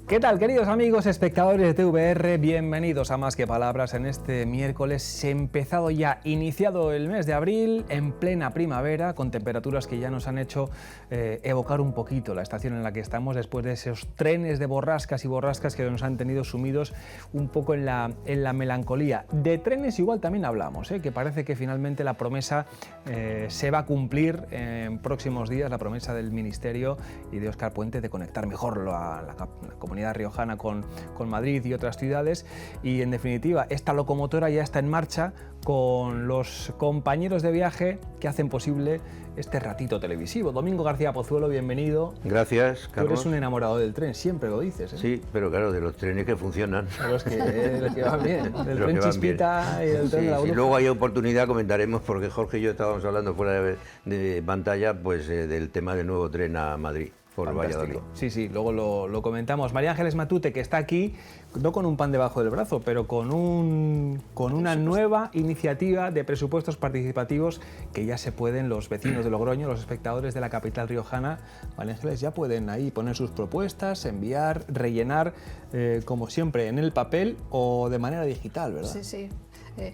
¿Qué tal, queridos amigos espectadores de TVR? Bienvenidos a Más que Palabras en este miércoles iniciado el mes de abril, en plena primavera, con temperaturas que ya nos han hecho evocar un poquito la estación en la que estamos después de esos trenes de borrascas y borrascas que nos han tenido sumidos un poco en la melancolía. De trenes igual también hablamos, que parece que finalmente la promesa se va a cumplir en próximos días, la promesa del Ministerio y de Óscar Puente de conectar mejor la comunidad riojana con Madrid y otras ciudades, y en definitiva esta locomotora ya está en marcha con los compañeros de viaje que hacen posible este ratito televisivo. Domingo García Pozuelo, bienvenido. Gracias, Carlos. Tú eres un enamorado del tren, siempre lo dices, ¿eh? Sí, pero claro, de los trenes que funcionan. Pero es que va bien, el tren Chispita y el tren de la Bruja. Si luego hay oportunidad comentaremos, porque Jorge y yo estábamos hablando fuera de pantalla, pues del tema del nuevo tren a Madrid. Por Valladolid. Sí, luego lo comentamos. María Ángeles Matute, que está aquí, no con un pan debajo del brazo, pero con una nueva iniciativa de presupuestos participativos que ya se pueden, los vecinos de Logroño, los espectadores de la capital riojana, María Ángeles, ya pueden ahí poner sus propuestas, enviar, rellenar, como siempre, en el papel o de manera digital, ¿verdad? Sí.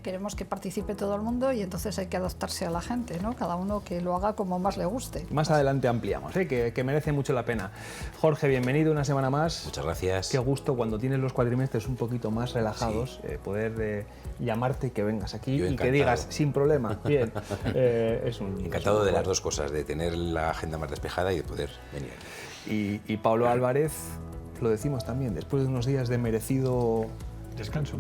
Queremos que participe todo el mundo y entonces hay que adaptarse a la gente, ¿no? Cada uno que lo haga como más le guste. Más adelante ampliamos, que merece mucho la pena. Jorge, bienvenido una semana más. Muchas gracias. Qué gusto cuando tienes los cuatrimestres un poquito más relajados, poder llamarte y que vengas aquí y que digas sin problema. Bien, encantado de las dos cosas, de tener la agenda más despejada y de poder venir. Y Pablo Álvarez, lo decimos también, después de unos días de merecido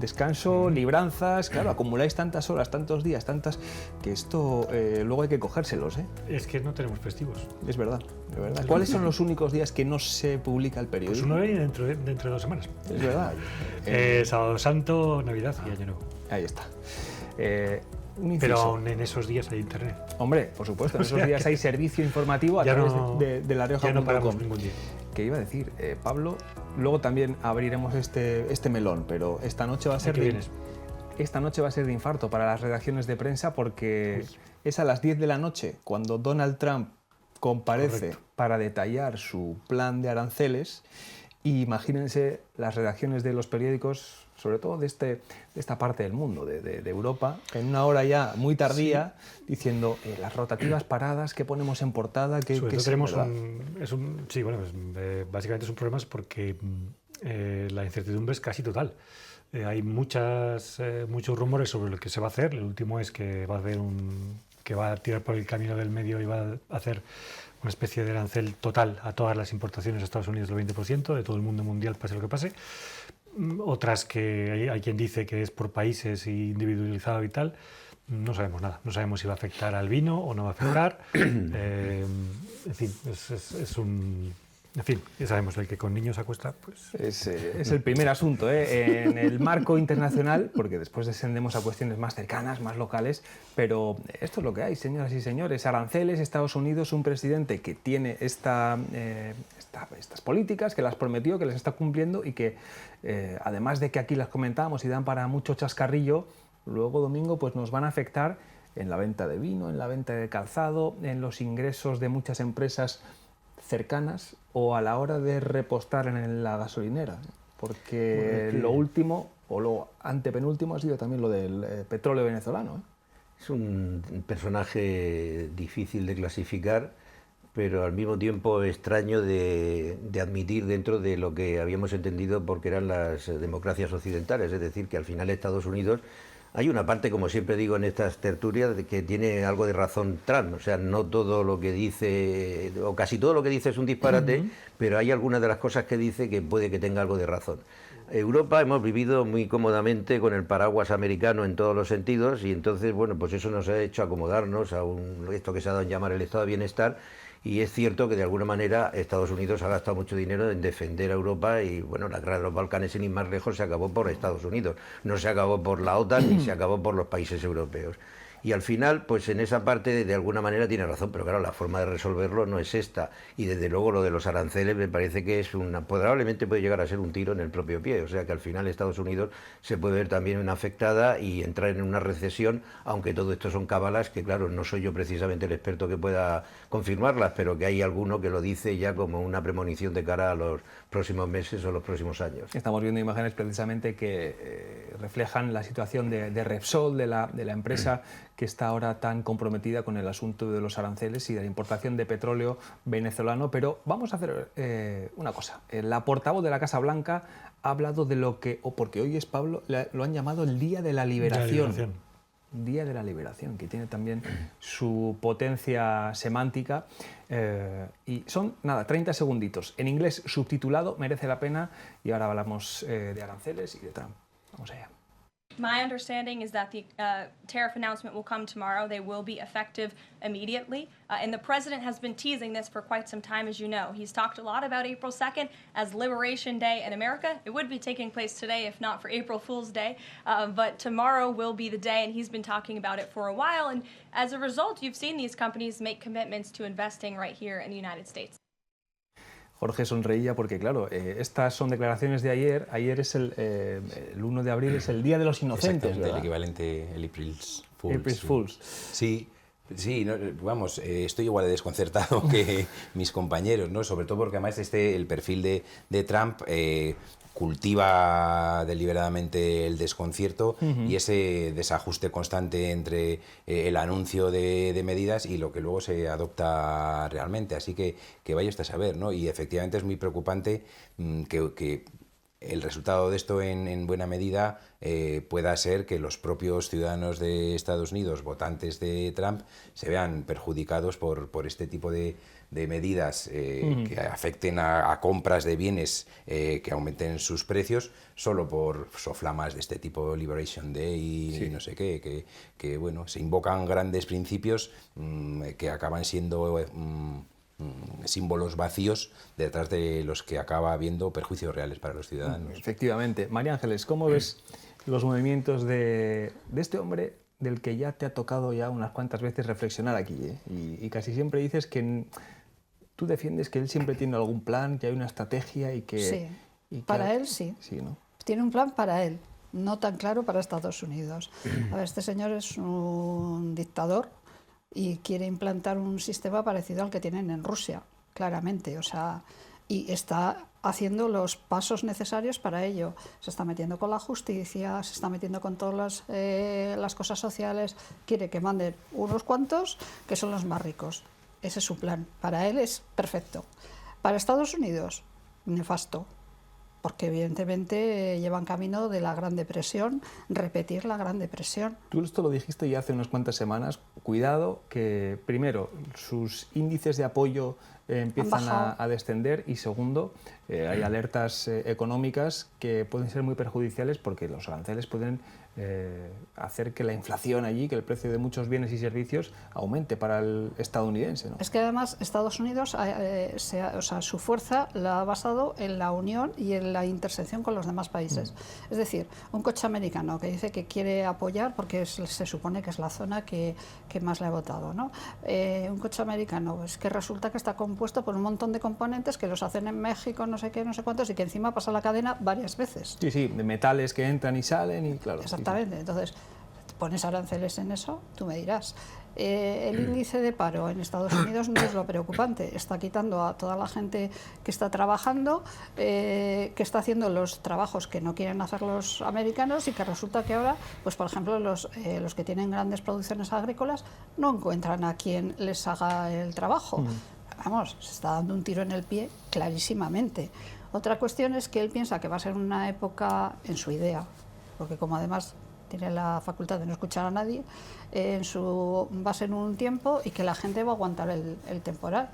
descanso, libranzas, claro, acumuláis tantas horas, tantos días, que esto luego hay que cogérselos, ¿eh? Es que no tenemos festivos. Es verdad. ¿Cuáles son los únicos días que no se publica el periódico? Pues uno viene dentro de 2 semanas. Es verdad. Sábado Santo, Navidad y Año Nuevo. Ahí está. Pero aún en esos días hay internet. Hombre, por supuesto, en esos días hay servicio informativo a través de la Rioja. Ya no paramos ningún día. Que iba a decir, Pablo, luego también abriremos este melón, pero esta noche va a ser de infarto para las redacciones de prensa, porque es a las 10 de la noche cuando Donald Trump comparece para detallar su plan de aranceles, y imagínense las redacciones de los periódicos, sobre todo de esta parte del mundo, de Europa, en una hora ya muy tardía, diciendo las rotativas paradas que ponemos en portada, que tenemos básicamente son problemas porque la incertidumbre es casi total. Hay muchos rumores sobre lo que se va a hacer. El último es que va a tirar por el camino del medio y va a hacer una especie de arancel total a todas las importaciones a Estados Unidos del 20% de todo el mundo mundial, pase lo que pase. Otras que hay quien dice que es por países y individualizado y tal. No sabemos nada. No sabemos si va a afectar al vino o no va a afectar. En fin, En fin, ya sabemos, el que con niños acuesta, pues... Es el primer asunto, en el marco internacional, porque después descendemos a cuestiones más cercanas, más locales, pero esto es lo que hay, señoras y señores. Aranceles, Estados Unidos, un presidente que tiene estas políticas, que las prometió, que las está cumpliendo y que, además de que aquí las comentamos y dan para mucho chascarrillo, luego, Domingo, pues nos van a afectar en la venta de vino, en la venta de calzado, en los ingresos de muchas empresas cercanas o a la hora de repostar en la gasolinera, porque lo último o lo antepenúltimo ha sido también lo del petróleo venezolano, ¿eh? Es un personaje difícil de clasificar, pero al mismo tiempo extraño de admitir dentro de lo que habíamos entendido porque eran las democracias occidentales, es decir, que al final Estados Unidos... Hay una parte, como siempre digo en estas tertulias, que tiene algo de razón Trump. O sea, no todo lo que dice, o casi todo lo que dice es un disparate, pero hay algunas de las cosas que dice que puede que tenga algo de razón. Europa hemos vivido muy cómodamente con el paraguas americano en todos los sentidos, y entonces, bueno, pues eso nos ha hecho acomodarnos a esto que se ha dado en llamar el estado de bienestar. Y es cierto que de alguna manera Estados Unidos ha gastado mucho dinero en defender a Europa, y bueno, la guerra de los Balcanes, sin ir más lejos, se acabó por Estados Unidos, no se acabó por la OTAN ni se acabó por los países europeos. Y al final, pues en esa parte de alguna manera tiene razón, pero claro, la forma de resolverlo no es esta. Y desde luego lo de los aranceles me parece que es probablemente puede llegar a ser un tiro en el propio pie. O sea que al final Estados Unidos se puede ver también afectada y entrar en una recesión, aunque todo esto son cábalas que, claro, no soy yo precisamente el experto que pueda confirmarlas, pero que hay alguno que lo dice ya como una premonición de cara a los próximos meses o los próximos años. Estamos viendo imágenes precisamente que reflejan la situación de Repsol, de la empresa que está ahora tan comprometida con el asunto de los aranceles y de la importación de petróleo venezolano. Pero vamos a hacer una cosa. La portavoz de la Casa Blanca ha hablado de lo que, porque hoy es Pablo, lo han llamado el Día de la Liberación. Día de la Liberación, que tiene también su potencia semántica. Y son, 30 segunditos. En inglés subtitulado, merece la pena. Y ahora hablamos de aranceles y de Trump. Vamos allá. My understanding is that the tariff announcement will come tomorrow. They will be effective immediately. And the president has been teasing this for quite some time, as you know. He's talked a lot about April 2nd as Liberation Day in America. It would be taking place today if not for April Fool's Day. But tomorrow will be the day, and he's been talking about it for a while. And as a result, you've seen these companies make commitments to investing right here in the United States. Jorge sonreía porque, claro, estas son declaraciones de ayer. Ayer es el 1 de abril, es el Día de los Inocentes, ¿verdad? El equivalente, el April Fools. April Fools. Sí, sí, no, vamos, estoy igual de desconcertado que mis compañeros, ¿no? Sobre todo porque además el perfil de Trump cultiva deliberadamente el desconcierto y ese desajuste constante entre el anuncio de medidas y lo que luego se adopta realmente. Así que vaya usted a saber, ¿no? Y efectivamente es muy preocupante que el resultado de esto en buena medida pueda ser que los propios ciudadanos de Estados Unidos, votantes de Trump, se vean perjudicados por este tipo de medidas que afecten a compras de bienes que aumenten sus precios solo por soflamas de este tipo, Liberation Day y no sé qué, que bueno, se invocan grandes principios que acaban siendo símbolos vacíos detrás de los que acaba habiendo perjuicios reales para los ciudadanos. Efectivamente. María Ángeles, ¿cómo ves los movimientos de este hombre del que ya te ha tocado ya unas cuantas veces reflexionar aquí? Y casi siempre dices que tú defiendes que él siempre tiene algún plan, que hay una estrategia y que... Sí, y que para él sí. Sí, ¿no? Tiene un plan para él, no tan claro para Estados Unidos. A ver, este señor es un dictador y quiere implantar un sistema parecido al que tienen en Rusia, claramente. O sea, y está haciendo los pasos necesarios para ello. Se está metiendo con la justicia, se está metiendo con todas las cosas sociales. Quiere que manden unos cuantos, que son los más ricos. Ese es su plan. Para él es perfecto. Para Estados Unidos, nefasto. Porque evidentemente llevan camino de la Gran Depresión, repetir la Gran Depresión. Tú esto lo dijiste ya hace unas cuantas semanas. Cuidado que, primero, sus índices de apoyo empiezan a descender y, segundo, hay alertas económicas que pueden ser muy perjudiciales porque los aranceles pueden hacer que la inflación allí, que el precio de muchos bienes y servicios aumente para el estadounidense, ¿no? Es que además Estados Unidos, su fuerza la ha basado en la unión y en la intersección con los demás países. Es decir, un coche americano que dice que quiere apoyar, porque se supone que es la zona que más le ha votado, ¿no? Un coche americano es que resulta que está compuesto por un montón de componentes que los hacen en México, no sé qué, no sé cuántos, y que encima pasa la cadena varias veces. Sí, sí, de metales que entran y salen y claro. Exactamente, entonces pones aranceles en eso, tú me dirás. El índice de paro en Estados Unidos no es lo preocupante, está quitando a toda la gente que está trabajando, que está haciendo los trabajos que no quieren hacer los americanos y que resulta que ahora, pues por ejemplo, los que tienen grandes producciones agrícolas no encuentran a quien les haga el trabajo. Vamos, se está dando un tiro en el pie clarísimamente. Otra cuestión es que él piensa que va a ser una época, en su idea, porque como además tiene la facultad de no escuchar a nadie, va a ser un tiempo y que la gente va a aguantar el temporal.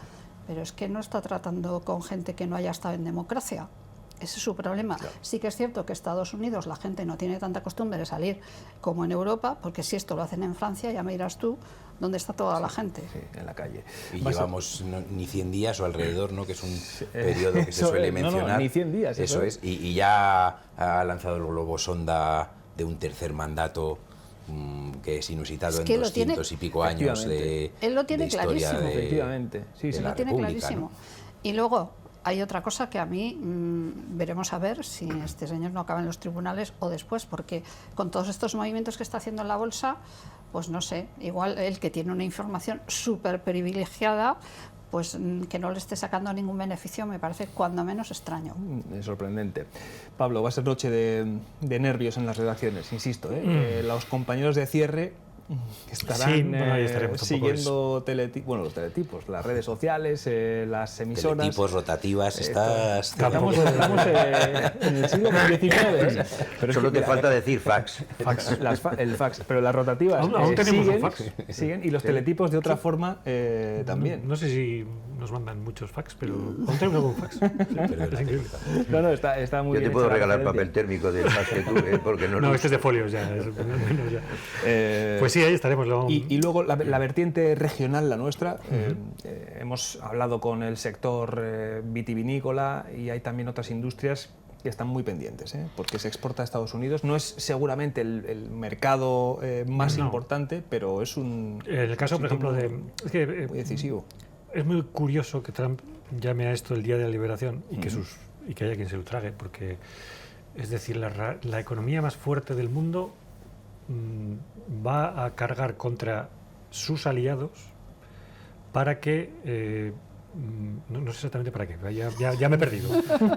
Pero es que no está tratando con gente que no haya estado en democracia. Ese es su problema. Claro. Sí que es cierto que Estados Unidos la gente no tiene tanta costumbre de salir como en Europa, porque si esto lo hacen en Francia, ya me dirás tú dónde está toda la gente. Sí, en la calle. Y llevamos ni 100 días o alrededor, ¿no? Que es un periodo que se suele mencionar. No, ni 100 días. Eso es. Y ya ha lanzado el globo sonda de un tercer mandato que es inusitado Es que en lo tiene- 200 y pico años de, Él lo tiene de historia clarísimo. Efectivamente, sí, de sí. la Lo tiene República, clarísimo. ¿no? Y luego hay otra cosa que a mí veremos a ver si este señor no acaba en los tribunales o después, porque con todos estos movimientos que está haciendo en la bolsa, pues no sé, igual el que tiene una información súper privilegiada, pues que no le esté sacando ningún beneficio me parece cuando menos extraño. Es sorprendente. Pablo, va a ser noche de nervios en las redacciones, insisto. Los compañeros de cierre que estarán Sí, bueno, ahí estaremos, tampoco siguiendo los teletipos, las redes sociales, las emisoras. Teletipos, rotativas, estás... Estamos en el siglo XIX. Pero es Solo que, te mira, falta decir fax. el fax, pero las rotativas Aún tenemos un siguen, fax. siguen, y los teletipos de otra forma también. No sé si nos mandan muchos fax, pero aún tenemos algún fax. Sí, es increíble. No, está muy Yo bien te puedo hecha la regalar referencia. papel térmico del fax que tuve, porque no No, lo este es de folios ya. Menos ya. Pues sí, ahí estaremos. Y luego la vertiente regional, la nuestra, hemos hablado con el sector vitivinícola y hay también otras industrias que están muy pendientes, porque se exporta a Estados Unidos. No es seguramente el mercado más importante, pero es un... En el caso, por ejemplo, es que, muy decisivo. es muy curioso que Trump llame a esto el Día de la Liberación y que haya quien se lo trague, porque es decir, la economía más fuerte del mundo va a cargar contra sus aliados para que no sé exactamente para qué, ya me he perdido,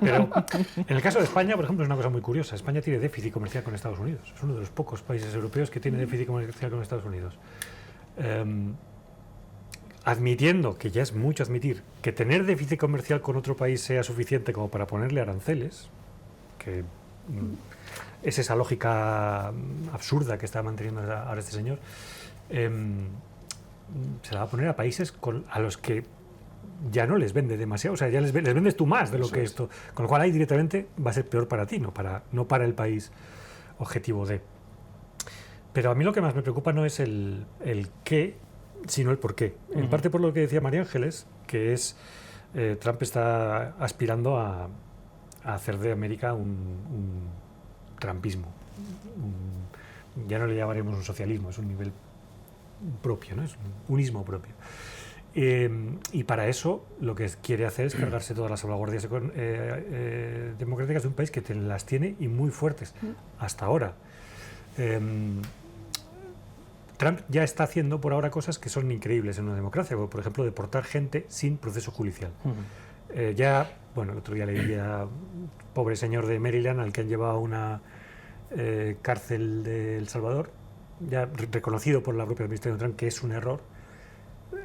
pero en el caso de España, por ejemplo, es una cosa muy curiosa. España tiene déficit comercial con Estados Unidos, es uno de los pocos países europeos que tiene déficit comercial con Estados Unidos. Admitiendo, que ya es mucho admitir, que tener déficit comercial con otro país sea suficiente como para ponerle aranceles, que es esa lógica absurda que está manteniendo ahora este señor, se la va a poner a países a los que ya no les vende demasiado, o sea, ya les vendes tú más de lo que esto, con lo cual ahí directamente va a ser peor para ti, no para el país objetivo de. Pero a mí lo que más me preocupa no es el qué, sino el por qué. En parte por lo que decía María Ángeles, que es Trump está aspirando a hacer de América un trumpismo. Ya no le llamaremos un socialismo, es un nivel propio, ¿no? Es un ismo propio. Y para eso lo que quiere hacer es cargarse todas las salvaguardias democráticas de un país que las tiene y muy fuertes hasta ahora. Trump ya está haciendo por ahora cosas que son increíbles en una democracia, como por ejemplo deportar gente sin proceso judicial. El otro día leía pobre señor de Maryland al que han llevado a una cárcel de El Salvador, ya reconocido por la propia administración de Trump que es un error.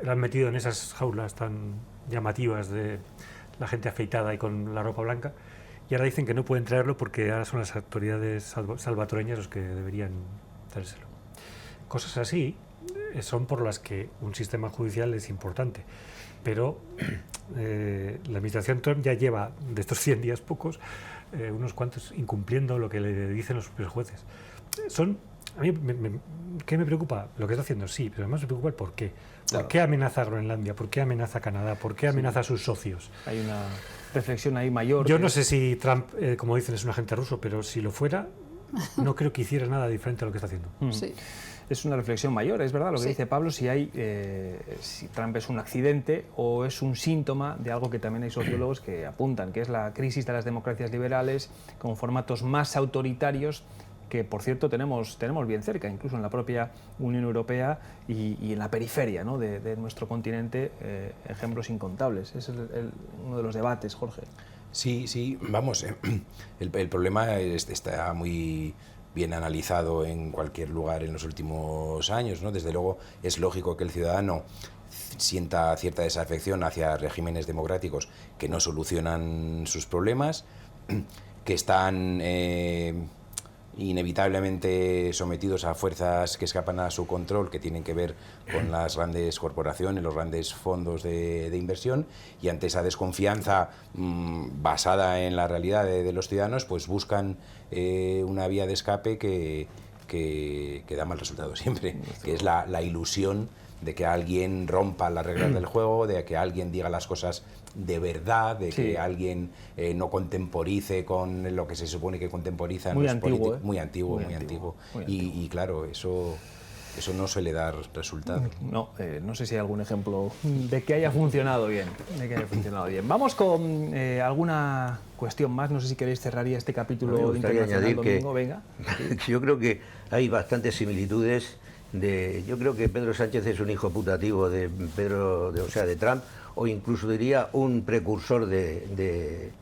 Lo han metido en esas jaulas tan llamativas de la gente afeitada y con la ropa blanca, y ahora dicen que no pueden traerlo porque ahora son las autoridades salvadoreñas los que deberían traérselo. Cosas así son por las que un sistema judicial es importante, pero la administración Trump ya lleva, de estos 100 días pocos, unos cuantos incumpliendo lo que le dicen los propios jueces. A mí, ¿qué me preocupa? Lo que está haciendo, sí, pero además me preocupa el por qué. ¿Por qué amenaza a Groenlandia? ¿Por qué amenaza a Canadá? ¿Por qué amenaza a sus socios? Hay una reflexión ahí mayor. Yo no sé si Trump, como dicen, es un agente ruso, pero si lo fuera, no creo que hiciera nada diferente a lo que está haciendo. Sí. Es una reflexión mayor, es verdad lo que Sí. dice Pablo, si Trump es un accidente o es un síntoma de algo que también hay sociólogos que apuntan, que es la crisis de las democracias liberales con formatos más autoritarios que, por cierto, tenemos bien cerca, incluso en la propia Unión Europea y en la periferia, ¿no?, de nuestro continente, ejemplos incontables. Ese es uno de los debates, Jorge. Sí, vamos, el problema está muy bien analizado en cualquier lugar en los últimos años, ¿no? Desde luego es lógico que el ciudadano sienta cierta desafección hacia regímenes democráticos que no solucionan sus problemas, que están inevitablemente sometidos a fuerzas que escapan a su control, que tienen que ver con las grandes corporaciones, los grandes fondos de inversión, y ante esa desconfianza basada en la realidad de los ciudadanos, pues buscan una vía de escape que que da mal resultado siempre, que es la ilusión de que alguien rompa las reglas del juego, de que alguien diga las cosas de verdad, de que alguien no contemporice con lo que se supone que contemporizan muy los antiguo, políticos. Muy antiguo. Y claro, eso no suele dar resultado. No, no sé si hay algún ejemplo de que haya funcionado bien. Vamos con alguna cuestión más. No sé si queréis cerrar ya este capítulo Me de gustaría Internacional añadir Domingo. Venga. que yo creo que hay bastantes similitudes. Yo creo que Pedro Sánchez es un hijo putativo de Trump, o incluso diría un precursor de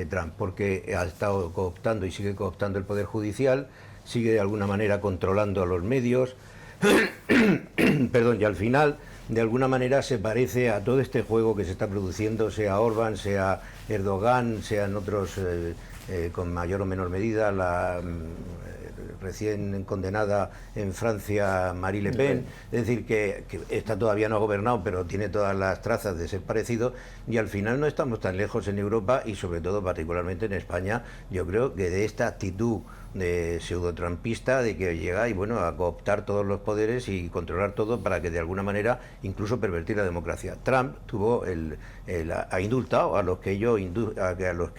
Trump, porque ha estado cooptando y sigue cooptando el Poder Judicial, sigue de alguna manera controlando a los medios, perdón, y al final de alguna manera se parece a todo este juego que se está produciendo, sea Orbán, sea Erdogan, sean otros con mayor o menor medida, la recién condenada en Francia Marine Le Pen, es decir, que esta todavía no ha gobernado, pero tiene todas las trazas de ser parecido, y al final no estamos tan lejos en Europa y sobre todo particularmente en España, yo creo que de esta actitud de pseudo-trumpista, de que llega y bueno a cooptar todos los poderes y controlar todo para que de alguna manera incluso pervertir la democracia. Trump tuvo ha indultado a los que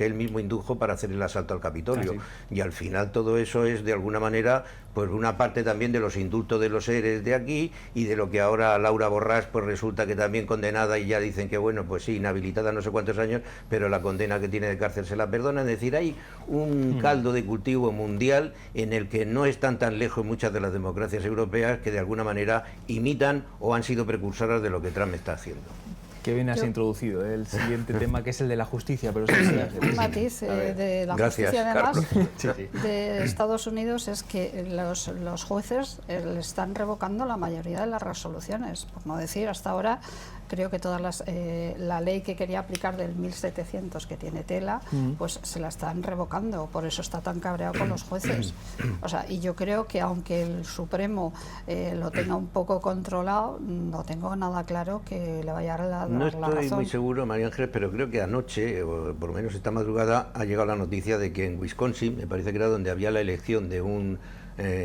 él mismo indujo para hacer el asalto al Capitolio, y al final todo eso es de alguna manera pues una parte también de los indultos de los seres de aquí y de lo que ahora Laura Borràs pues resulta que también condenada, y ya dicen que bueno, pues sí, inhabilitada no sé cuántos años, pero la condena que tiene de cárcel se la perdonan. Es decir, hay un caldo de cultivo mundial en el que no están tan lejos muchas de las democracias europeas, que de alguna manera imitan o han sido precursoras de lo que Trump está haciendo. Que bien has introducido el siguiente tema, que es el de la justicia. Pero un matiz de la justicia, además, de Estados Unidos, es que los jueces le están revocando la mayoría de las resoluciones. Por no decir, hasta ahora, creo que la ley que quería aplicar del 1700, que tiene tela, pues se la están revocando. Por eso está tan cabreado con los jueces. O sea, y yo creo que aunque el Supremo lo tenga un poco controlado, no tengo nada claro que le vaya a dar la razón. No estoy muy seguro, María Ángeles, pero creo que anoche, o por lo menos esta madrugada, ha llegado la noticia de que en Wisconsin, me parece que era donde había la elección de un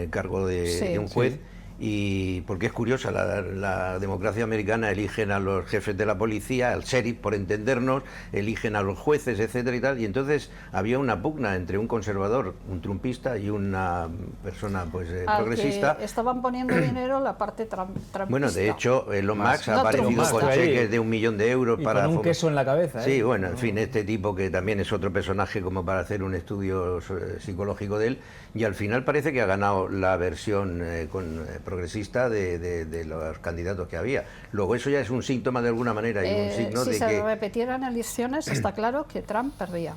cargo de un juez, y porque es curiosa, la democracia americana eligen a los jefes de la policía, al sheriff por entendernos, eligen a los jueces, etcétera y tal, y entonces había una pugna entre un conservador, un trumpista y una persona pues progresista. Que estaban poniendo dinero la parte trumpista. Bueno, de hecho, Elon Musk ha aparecido con cheques de $1 millón y para con un queso en la cabeza. Sí, bueno, en fin, este tipo que también es otro personaje como para hacer un estudio psicológico de él, y al final parece que ha ganado la versión progresista de los candidatos que había. Luego eso ya es un síntoma de alguna manera y un signo si de se que repetieran elecciones está claro que Trump perdía.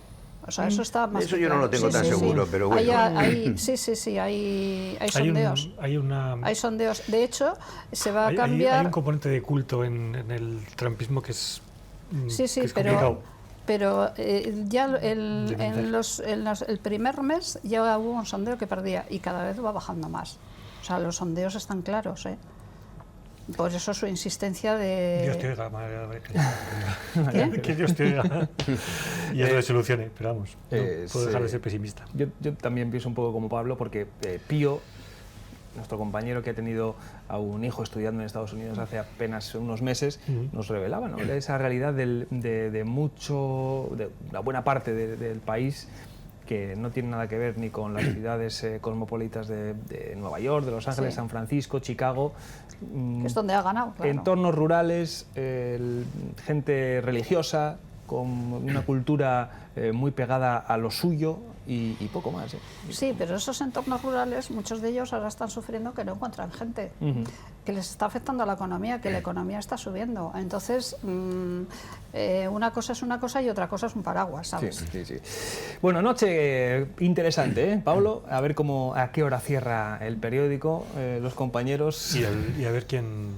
O sea, eso está más. Eso yo no lo tengo tan seguro, pero bueno. Hay sondeos. Hay sondeos. De hecho, se va a cambiar. Hay un componente de culto en el trumpismo que es. Sí, que es complicado. Pero ya el primer mes ya hubo un sondeo que perdía y cada vez va bajando más. O sea, los sondeos están claros, ¿eh? Por eso su insistencia de... Dios te oiga, que Dios te oiga y eso le solucione, pero vamos, no puedo dejar de ser pesimista. Yo también pienso un poco como Pablo, porque Pío, nuestro compañero que ha tenido a un hijo estudiando en Estados Unidos hace apenas unos meses, nos revelaba, ¿no?, esa realidad de una buena parte del país que no tiene nada que ver ni con las ciudades cosmopolitas de Nueva York, de Los Ángeles, San Francisco, Chicago. Es donde ha ganado, claro. Entornos rurales, gente religiosa, con una cultura muy pegada a lo suyo y poco más. Sí, pero esos entornos rurales, muchos de ellos ahora están sufriendo que no encuentran gente, que les está afectando a la economía, que la economía está subiendo. Entonces, una cosa es una cosa y otra cosa es un paraguas, ¿sabes? Sí. Bueno, noche interesante, ¿eh, Pablo? A ver a qué hora cierra el periódico, los compañeros. Y a ver quién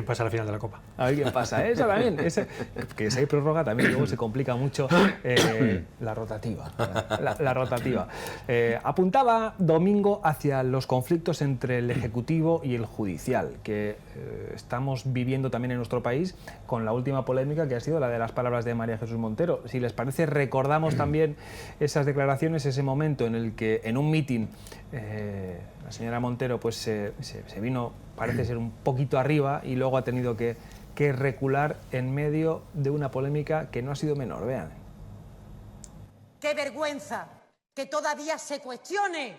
pasa a la final de la Copa. A ver quién pasa, ¿eh? Eso también. Que si hay prórroga también luego se complica mucho La rotativa. La rotativa. Apuntaba Domingo hacia los conflictos entre el Ejecutivo y el Judicial, que estamos viviendo también en nuestro país con la última polémica que ha sido la de las palabras de María Jesús Montero. Si les parece, recordamos también esas declaraciones, ese momento en el que en un mitin la señora Montero pues se vino, parece ser, un poquito arriba y luego ha tenido que recular en medio de una polémica que no ha sido menor. Vean. ¡Qué vergüenza que todavía se cuestione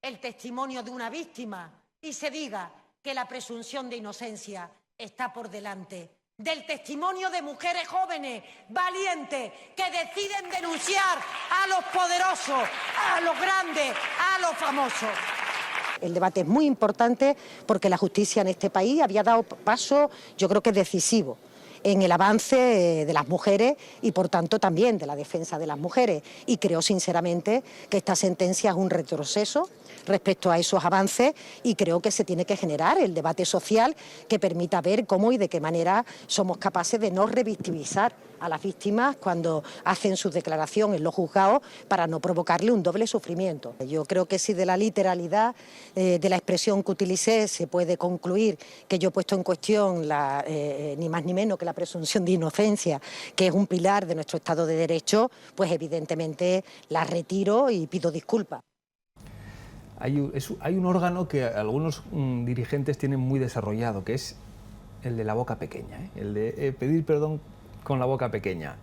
el testimonio de una víctima y se diga que la presunción de inocencia está por delante del testimonio de mujeres jóvenes, valientes, que deciden denunciar a los poderosos, a los grandes, a los famosos? El debate es muy importante porque la justicia en este país había dado paso, yo creo que decisivo, en el avance de las mujeres y por tanto también de la defensa de las mujeres. Y creo sinceramente que esta sentencia es un retroceso respecto a esos avances y creo que se tiene que generar el debate social que permita ver cómo y de qué manera somos capaces de no revictimizar a las víctimas cuando hacen su declaración en los juzgados para no provocarle un doble sufrimiento. Yo creo que si de la literalidad de la expresión que utilicé se puede concluir que yo he puesto en cuestión ni más ni menos que la presunción de inocencia, que es un pilar de nuestro Estado de Derecho, pues evidentemente la retiro y pido disculpas. Hay un órgano que algunos dirigentes tienen muy desarrollado, que es el de la boca pequeña, el de pedir perdón con la boca pequeña.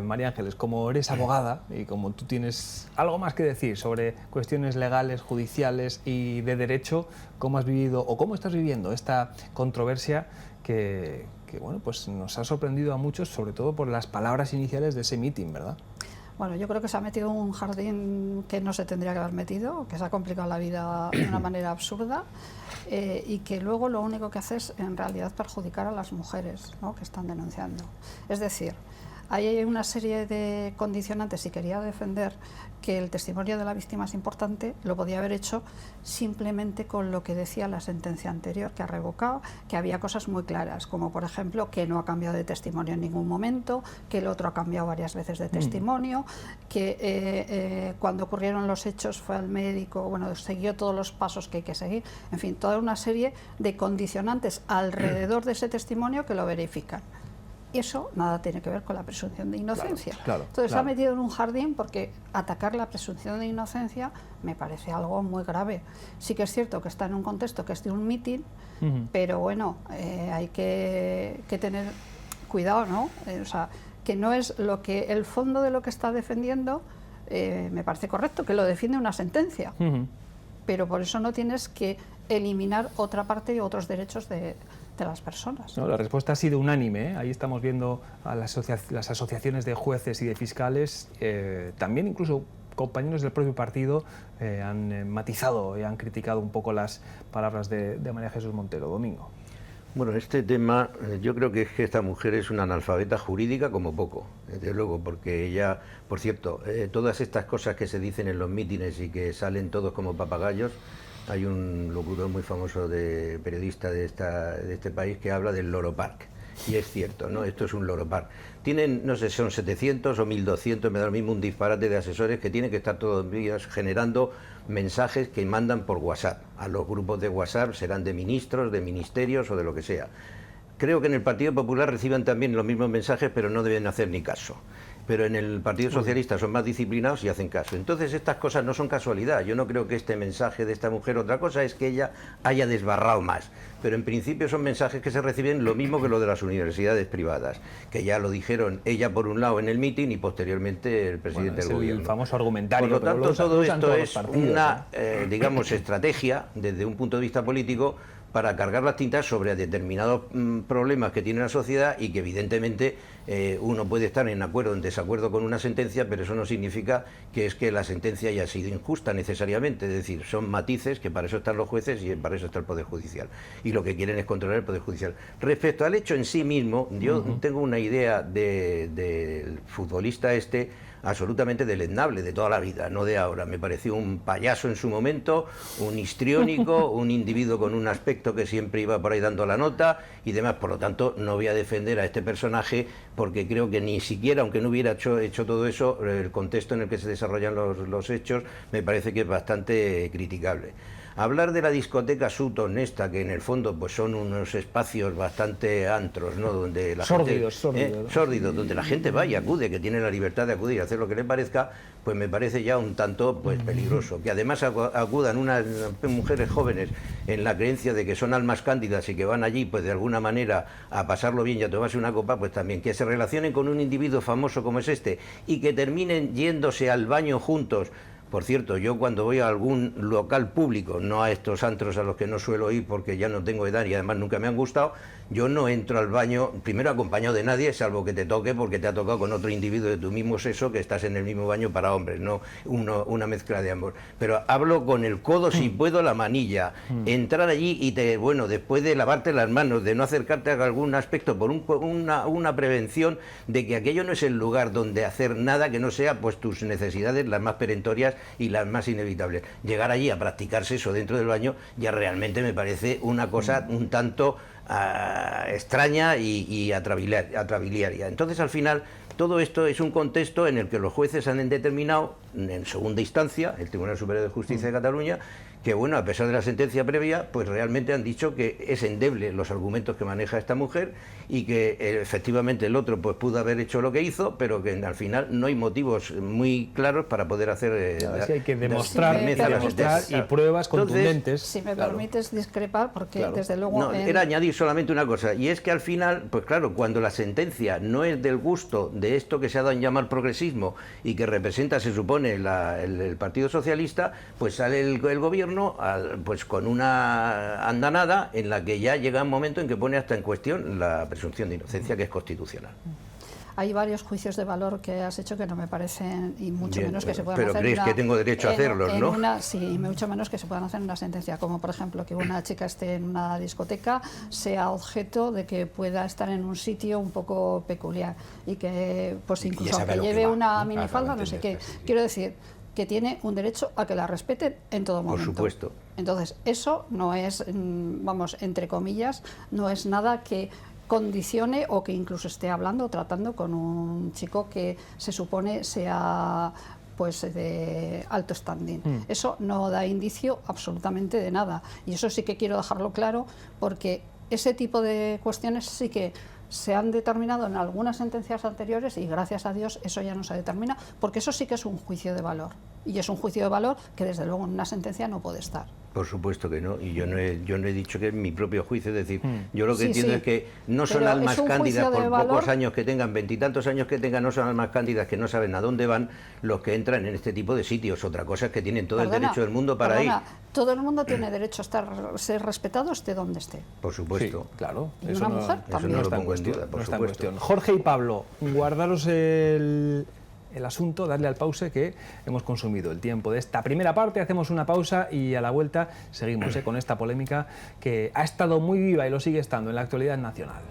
María Ángeles, como eres abogada y como tú tienes algo más que decir sobre cuestiones legales, judiciales y de derecho, ¿cómo has vivido o cómo estás viviendo esta controversia que bueno, pues nos ha sorprendido a muchos, sobre todo por las palabras iniciales de ese mitin, ¿verdad? Bueno, yo creo que se ha metido en un jardín que no se tendría que haber metido, que se ha complicado la vida de una manera absurda y que luego lo único que hace es en realidad perjudicar a las mujeres, ¿no?, que están denunciando. Es decir, hay una serie de condicionantes y quería defender que el testimonio de la víctima es importante, lo podía haber hecho simplemente con lo que decía la sentencia anterior, que ha revocado, que había cosas muy claras, como por ejemplo que no ha cambiado de testimonio en ningún momento, que el otro ha cambiado varias veces de testimonio, que cuando ocurrieron los hechos fue al médico, bueno, siguió todos los pasos que hay que seguir, en fin, toda una serie de condicionantes alrededor de ese testimonio que lo verifican. Y eso nada tiene que ver con la presunción de inocencia. Claro, Entonces se ha metido en un jardín porque atacar la presunción de inocencia me parece algo muy grave. Sí que es cierto que está en un contexto que es de un mitin, pero bueno, hay que tener cuidado, ¿no? O sea, que no es lo que el fondo de lo que está defendiendo, me parece correcto, que lo defiende una sentencia, pero por eso no tienes que eliminar otra parte y otros derechos de las personas. No, la respuesta ha sido unánime, ¿eh? Ahí estamos viendo a las asociaciones de jueces y de fiscales, también incluso compañeros del propio partido han matizado y han criticado un poco las palabras de María Jesús Montero. Domingo. Bueno, este tema, yo creo que es que esta mujer es una analfabeta jurídica como poco, desde luego, porque ella, por cierto, todas estas cosas que se dicen en los mítines y que salen todos como papagayos. Hay un locutor muy famoso periodista de este país que habla del Loro Park. Y es cierto, ¿no? Esto es un Loro Park. Tienen, no sé, son 700 o 1200, me da lo mismo, un disparate de asesores que tienen que estar todos los días generando mensajes que mandan por WhatsApp. A los grupos de WhatsApp serán de ministros, de ministerios o de lo que sea. Creo que en el Partido Popular reciban también los mismos mensajes, pero no deben hacer ni caso. Pero en el Partido Socialista son más disciplinados y hacen caso. Entonces estas cosas no son casualidad. Yo no creo que este mensaje de esta mujer, otra cosa es que ella haya desbarrado más. Pero en principio son mensajes que se reciben lo mismo que lo de las universidades privadas, que ya lo dijeron ella por un lado en el mitin y posteriormente el presidente del gobierno. El famoso argumentario. Por lo tanto, todo esto es una, digamos, estrategia desde un punto de vista político para cargar las tintas sobre determinados problemas que tiene la sociedad y que evidentemente uno puede estar en acuerdo o en desacuerdo con una sentencia, pero eso no significa que es que la sentencia haya sido injusta necesariamente, es decir, son matices que para eso están los jueces y para eso está el Poder Judicial, y lo que quieren es controlar el Poder Judicial. Respecto al hecho en sí mismo, yo tengo una idea del futbolista este, absolutamente deleznable de toda la vida, no de ahora. Me pareció un payaso en su momento, un histriónico, un individuo con un aspecto que siempre iba por ahí dando la nota y demás. Por lo tanto, no voy a defender a este personaje porque creo que ni siquiera, aunque no hubiera hecho todo eso, el contexto en el que se desarrollan los hechos me parece que es bastante criticable. Hablar de la discoteca Sutton esta, que en el fondo pues son unos espacios bastante antros, ¿no? Donde la sórdidos, donde la gente va y acude, que tiene la libertad de acudir y hacer lo que le parezca, pues me parece ya un tanto pues peligroso. Que además acudan unas mujeres jóvenes en la creencia de que son almas cándidas y que van allí pues de alguna manera a pasarlo bien y a tomarse una copa, pues también que se relacionen con un individuo famoso como es este y que terminen yéndose al baño juntos. Por cierto, yo cuando voy a algún local público, no a estos antros a los que no suelo ir porque ya no tengo edad y además nunca me han gustado, yo no entro al baño, primero acompañado de nadie, salvo que te toque porque te ha tocado con otro individuo de tu mismo sexo que estás en el mismo baño para hombres, no una mezcla de ambos. Pero hablo con el codo, si puedo, la manilla, entrar allí y después de lavarte las manos, de no acercarte a algún aspecto por una prevención de que aquello no es el lugar donde hacer nada que no sea pues tus necesidades las más perentorias y las más inevitables. Llegar allí a practicarse eso dentro del baño ya realmente me parece una cosa un tanto extraña y atrabiliaria. Entonces, al final, todo esto es un contexto en el que los jueces han determinado, en segunda instancia, el Tribunal Superior de Justicia de Cataluña, que bueno, a pesar de la sentencia previa, pues realmente han dicho que es endeble los argumentos que maneja esta mujer y que efectivamente el otro pues pudo haber hecho lo que hizo, pero que al final no hay motivos muy claros para poder hacer... hay que demostrar y pruebas contundentes. Si me permites discrepar, porque desde luego... No, era añadir solamente una cosa, y es que al final, pues claro, cuando la sentencia no es del gusto de esto que se ha dado en llamar progresismo y que representa, se supone, el Partido Socialista, pues sale el gobierno pues con una andanada en la que ya llega un momento en que pone hasta en cuestión la presunción de inocencia, que es constitucional. Hay varios juicios de valor que has hecho que no me parecen, y mucho menos que se puedan hacer. Pero crees que tengo derecho a hacerlos, ¿no? Sí, mucho menos que se puedan hacer en una sentencia, como por ejemplo que una chica esté en una discoteca, sea objeto de que pueda estar en un sitio un poco peculiar y que, pues incluso aunque lleve una minifalda, no sé qué. Quiero decir que tiene un derecho a que la respeten en todo momento. Por supuesto. Entonces, eso no es, vamos, entre comillas, no es nada que condicione o que incluso esté hablando o tratando con un chico que se supone sea pues de alto standing. Eso no da indicio absolutamente de nada. Y eso sí que quiero dejarlo claro, porque ese tipo de cuestiones sí que se han determinado en algunas sentencias anteriores y gracias a Dios eso ya no se determina, porque eso sí que es un juicio de valor. Y es un juicio de valor que desde luego en una sentencia no puede estar. Por supuesto que no, y yo no he dicho que es mi propio juicio, es decir, yo lo que entiendo es que no son almas cándidas por pocos años que tengan, veintitantos años que tengan, no son almas cándidas que no saben a dónde van los que entran en este tipo de sitios. Otra cosa es que tienen todo el derecho del mundo para ir. Todo el mundo tiene derecho a ser respetado esté donde esté. Por supuesto. Sí, claro. Y una mujer también. No lo pongo en duda, por supuesto. Jorge y Pablo, guardaros el asunto, darle al pause, que hemos consumido el tiempo de esta primera parte. Hacemos una pausa y a la vuelta seguimos con esta polémica que ha estado muy viva y lo sigue estando en la actualidad nacional.